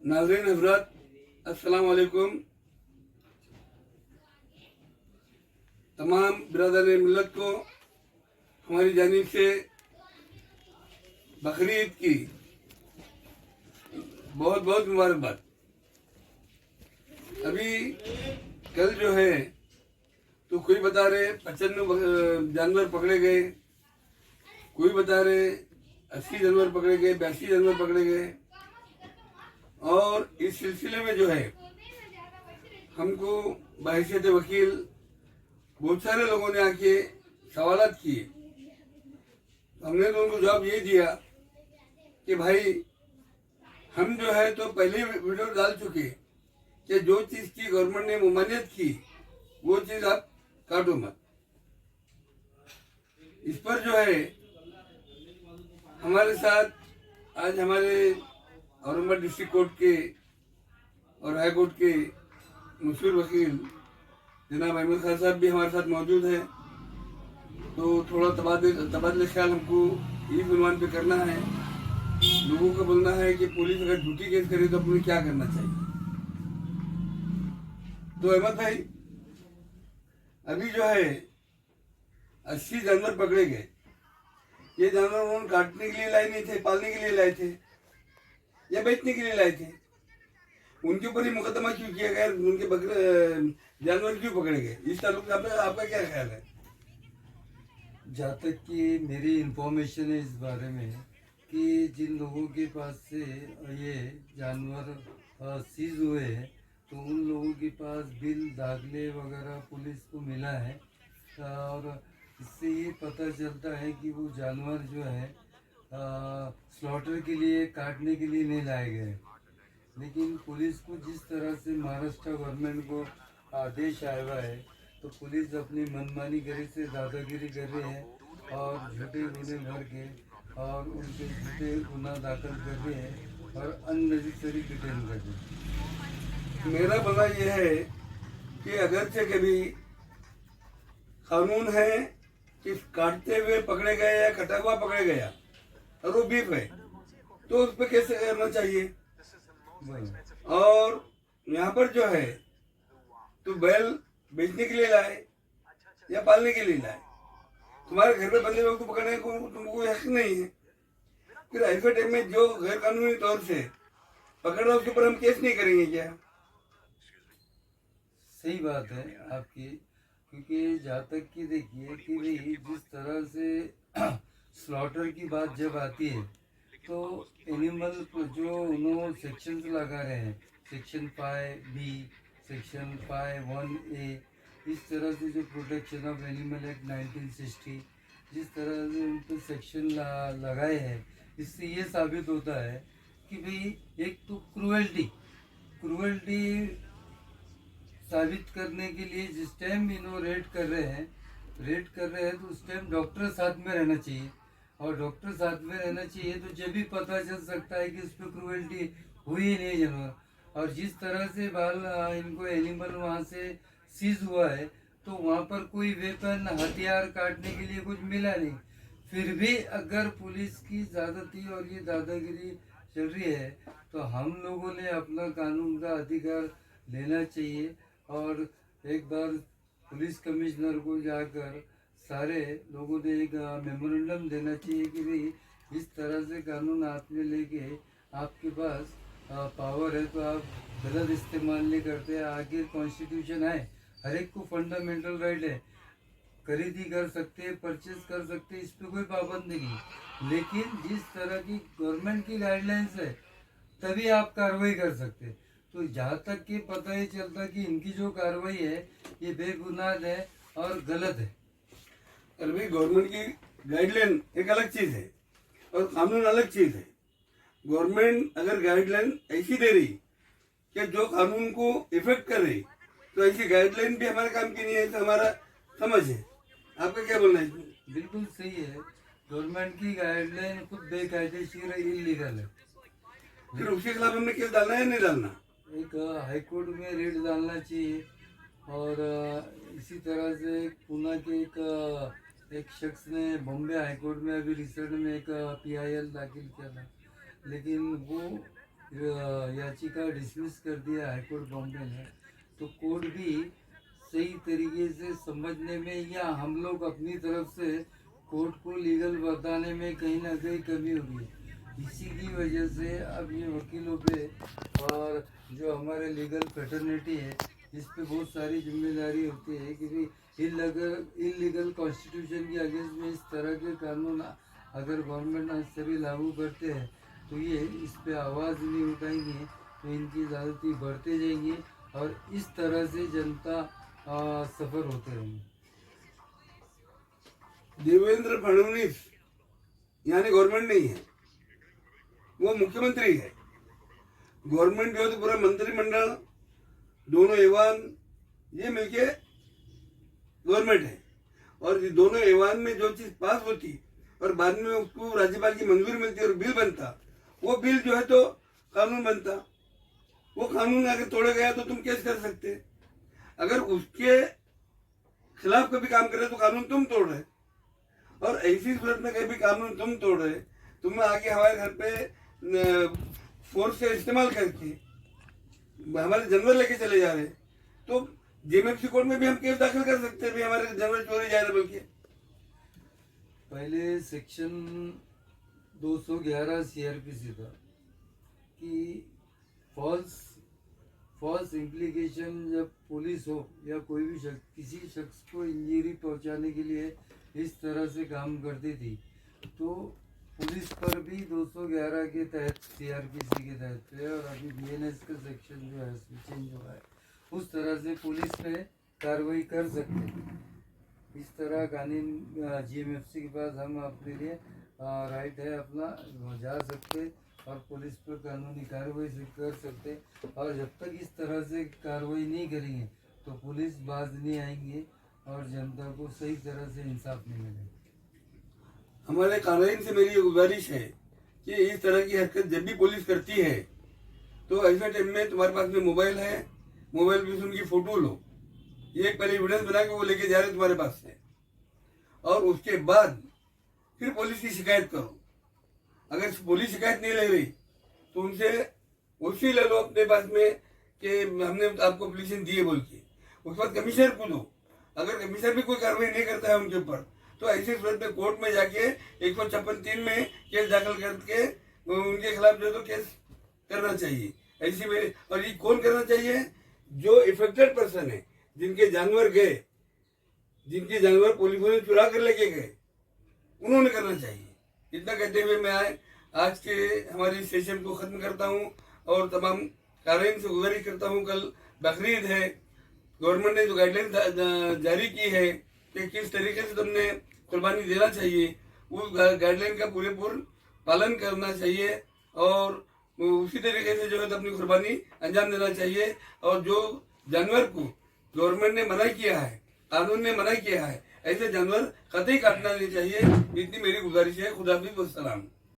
नाज़रीन हज़रात, अस्सलाम वालेकुम। तमाम बिरादर मिल्लत को हमारी जानिब से बकरीद की बहुत बहुत मुबारकबाद। अभी कल जो है तो कोई बता रहे 95 जानवर पकड़े गए, कोई बता रहे 80 जानवर पकड़े गए, 82 जानवर पकड़े गए। और इस सिलसिले में जो है हमको बहैसियत वकील बहुत सारे लोगों ने आके सवालात किए। हमने तो उनको जवाब ये दिया कि भाई हम जो है तो पहले वीडियो डाल चुके कि जो चीज़ की गवर्नमेंट ने ममानियत की वो चीज़ आप काटो मत। इस पर जो है हमारे साथ आज हमारे औरंगाबाद डिस्ट्रिक्ट कोर्ट के और हाई कोर्ट के मशहूर वकील जनाब अहमद खान साहब भी हमारे साथ मौजूद हैं। तो थोड़ा तबादला ख्याल हमको इस उन्वान पे करना है। लोगों का बोलना है कि पुलिस अगर झूठी केस करे तो अपने क्या करना चाहिए। तो अहमद भाई, अभी जो है 80 जानवर पकड़े गए। ये जानवर उन्होंने काटने के लिए लाए नहीं थे, पालने के लिए लाए थे या बेचने के लिए लाए थे। उनके ऊपर ही मुकदमा क्यों किया गया, उनके जानवर क्यों पकड़े गए? इस ताल्लुक में आपका क्या ख्याल है? जहाँ तक कि मेरी इंफॉर्मेशन है इस बारे में कि जिन लोगों के पास से ये जानवर सीज हुए हैं तो उन लोगों के पास बिल दाखले वगैरह पुलिस को मिला है। और इससे ये पता चलता है कि वो जानवर जो है स्लॉटर के लिए काटने के लिए नहीं लाए गए। लेकिन पुलिस को जिस तरह से महाराष्ट्र गवर्नमेंट को आदेश आया हुआ है तो पुलिस अपनी मनमानी गरी से दादागिरी कर रही है और झूठे गुने भर के और उनके झूठे गुना दाखिल कर रही है और अननेसेसरी डिटेन कर रही है। मेरा बोलना यह है कि अगर से कभी कानून है कि काटते हुए पकड़े गए या कटा हुआ पकड़े गया और वो बीफ है तो उस पर कैसे करना चाहिए। और यहाँ पर जो है तो बैल बेचने के लिए लाए या पालने के लिए लाए, तुम्हारे घर पे बंदे लोग को पकड़ने को तुमको कोई हक नहीं है। फिर ऐसे टाइम में जो गैर कानूनी तौर से पकड़ रहा है उसके ऊपर हम केस नहीं करेंगे क्या? सही बात है आपकी, क्योंकि जहाँ तक कि देखिए कि भाई जिस तरह से स्लॉटर की बात जब आती है तो एनिमल जो उन्होंने सेक्शंस लगा रहे हैं, सेक्शन 5B, सेक्शन 5(1)(a), इस तरह से जो प्रोटेक्शन ऑफ एनिमल एक्ट 1960 जिस तरह से उन पर सेक्शन लगाए हैं, इससे ये साबित होता है कि भाई एक तो क्रूएल्टी साबित करने के लिए जिस टाइम इन्हों रेड कर रहे हैं तो उस टाइम डॉक्टर साथ में रहना चाहिए। और डॉक्टर साथ में रहना चाहिए तो जब भी पता चल सकता है कि उस पर क्रूएल्टी हुई ही नहीं जानवर। और जिस तरह से इनको एनिमल वहाँ से सीज हुआ है तो वहाँ पर कोई वेपन हथियार काटने के लिए कुछ मिला नहीं। फिर भी अगर पुलिस की ज़्यादती और ये दादागिरी चल रही है तो हम लोगों ने अपना कानून का अधिकार लेना चाहिए। और एक बार पुलिस कमिश्नर को जाकर सारे लोगों ने एक मेमोरेंडम देना चाहिए कि भाई इस तरह से कानून आपने लेके आपके पास पावर है तो आप गलत इस्तेमाल नहीं करते। आगे कॉन्स्टिट्यूशन है, हर एक को फंडामेंटल राइट है, खरीदी कर सकते हैं, परचेज कर सकते हैं, इस पर कोई पाबंदी नहीं। लेकिन जिस तरह की गवर्नमेंट की गाइडलाइंस है तभी आप कार्रवाई कर सकते हैं। तो जहाँ तक कि पता ही चलता कि इनकी जो कार्रवाई है ये बेबुनियाद है और गलत है। अरे भाई, गवर्नमेंट की गाइडलाइन एक अलग चीज़ है और कानून अलग चीज़ है। गवर्नमेंट अगर गाइडलाइन ऐसी दे रही कि जो कानून को इफेक्ट कर रही तो ऐसी गाइडलाइन भी हमारे काम की नहीं है, तो हमारा समझ है। आपका क्या बोलना है इसमें? बिल्कुल सही है, गवर्नमेंट की गाइडलाइन खुद बेकायदेशीर इलीगल है। फिर उसके खिलाफ हमने केस डालना है या नहीं डालना? एक हाई कोर्ट में रेड डालना चाहिए। और इसी तरह से पुणे के एक शख्स ने बॉम्बे हाई कोर्ट में अभी रिसेंट में एक PIL दाखिल किया था, लेकिन वो याचिका डिसमिस कर दिया हाईकोर्ट बॉम्बे ने, तो कोर्ट भी सही तरीके से समझने में या हम लोग अपनी तरफ से कोर्ट को लीगल बताने में कहीं ना कहीं कमी हो रही है। इसी की वजह से अब ये वकीलों पे और जो हमारे लीगल फ्रेटर्निटी है इस पे बहुत सारी जिम्मेदारी होती है कि भाई इलीगल कॉन्स्टिट्यूशन के अगेंस्ट में इस तरह के कानून अगर गवर्नमेंट सभी लागू करते हैं तो ये इस पे आवाज़ नहीं उठाएंगे तो इनकी ज़्यादती बढ़ते जाएंगी और इस तरह से जनता सफ़र होते रहेंगे। देवेंद्र फडणवीस यानी गवर्नमेंट नहीं है, वो मुख्यमंत्री है। गवर्नमेंट जो है तो पूरा मंत्रिमंडल दोनों ऐवान ये मिलके गवर्नमेंट है और ये दोनों ऐवान में जो चीज पास होती और बाद में उसको राज्यपाल की मंजूरी मिलती और बिल बनता, वो बिल जो है तो कानून बनता। वो कानून अगर तोड़ा गया तो तुम केस कर सकते, अगर उसके खिलाफ कभी काम करे तो कानून तुम तोड़ रहे, और ऐसी सूरत में कभी कानून तुम तोड़ रहे, तुम आगे हमारे घर पे फोर्स का इस्तेमाल करके हमारे जानवर लेके चले जा रहे, तो जेएमएफसी कोर्ट में भी हम केस दाखिल कर सकते हैं भी हमारे जानवर चोरी जा रहे। बल्कि पहले सेक्शन 211 सीआरपीसी था कि फॉल्स इम्प्लीकेशन जब पुलिस हो या कोई भी शख्स किसी शख्स को इंजरी पहुंचाने के लिए इस तरह से काम करती थी तो पुलिस पर भी 211 के तहत सीआरपीसी के तहत है और अभी बीएनएस का सेक्शन जो है चेंज हुआ है, उस तरह से पुलिस पे कार्रवाई कर सकते हैं। इस तरह कानून जीएमएफसी के पास हम अपने लिए राइट है अपना जा सकते और पुलिस पर कानूनी कार्रवाई से कर सकते, और जब तक इस तरह से कार्रवाई नहीं करेंगे तो पुलिस बाज नहीं आएंगे और जनता को सही तरह से इंसाफ नहीं मिलेगा। हमारे कानून से मेरी गुजारिश है कि इस तरह की हरकत जब भी पुलिस करती है तो ऐसे टाइम में तुम्हारे पास में मोबाइल है, मोबाइल पे उनकी फोटो लो, ये एक पहले एविडेंस बना के वो लेके जा रहे तुम्हारे पास से, और उसके बाद फिर पुलिस की शिकायत करो। अगर पुलिस शिकायत नहीं ले रही तो उनसे उसी ले लो अपने पास में कि हमने आपको एप्लीकेशन दिए बोल के, उसके बाद कमिश्नर को दो। अगर कमिश्नर भी कोई कार्रवाई नहीं करता है उनके ऊपर तो ऐसी सूरत में कोर्ट में जाके 156(3) में केस दाखिल करके उनके खिलाफ जो तो केस करना चाहिए ऐसी में। और ये कौन करना चाहिए? जो इफेक्टेड पर्सन है, जिनके जानवर गए, जिनके जानवर पुलिस ने चुरा कर लेके गए, उन्होंने करना चाहिए। इतना कहते हुए मैं आज के हमारी सेशन को खत्म करता हूँ और तमाम कारीन से गुजारिश करता हूँ, कल बकरीद है, गवर्नमेंट ने जो गाइडलाइन जारी की है कि किस तरीके से तुमने कुर्बानी देना चाहिए, उस गाइडलाइन का पूरेपूर पालन करना चाहिए और उसी तरीके से जो है तो अपनी कुर्बानी अंजाम देना चाहिए। और जो जानवर को गवर्नमेंट ने मना किया है, कानून ने मना किया है, ऐसे जानवर कतई काटना नहीं चाहिए। इतनी मेरी गुजारिश है। खुदा हाफिज़, वस्सलाम।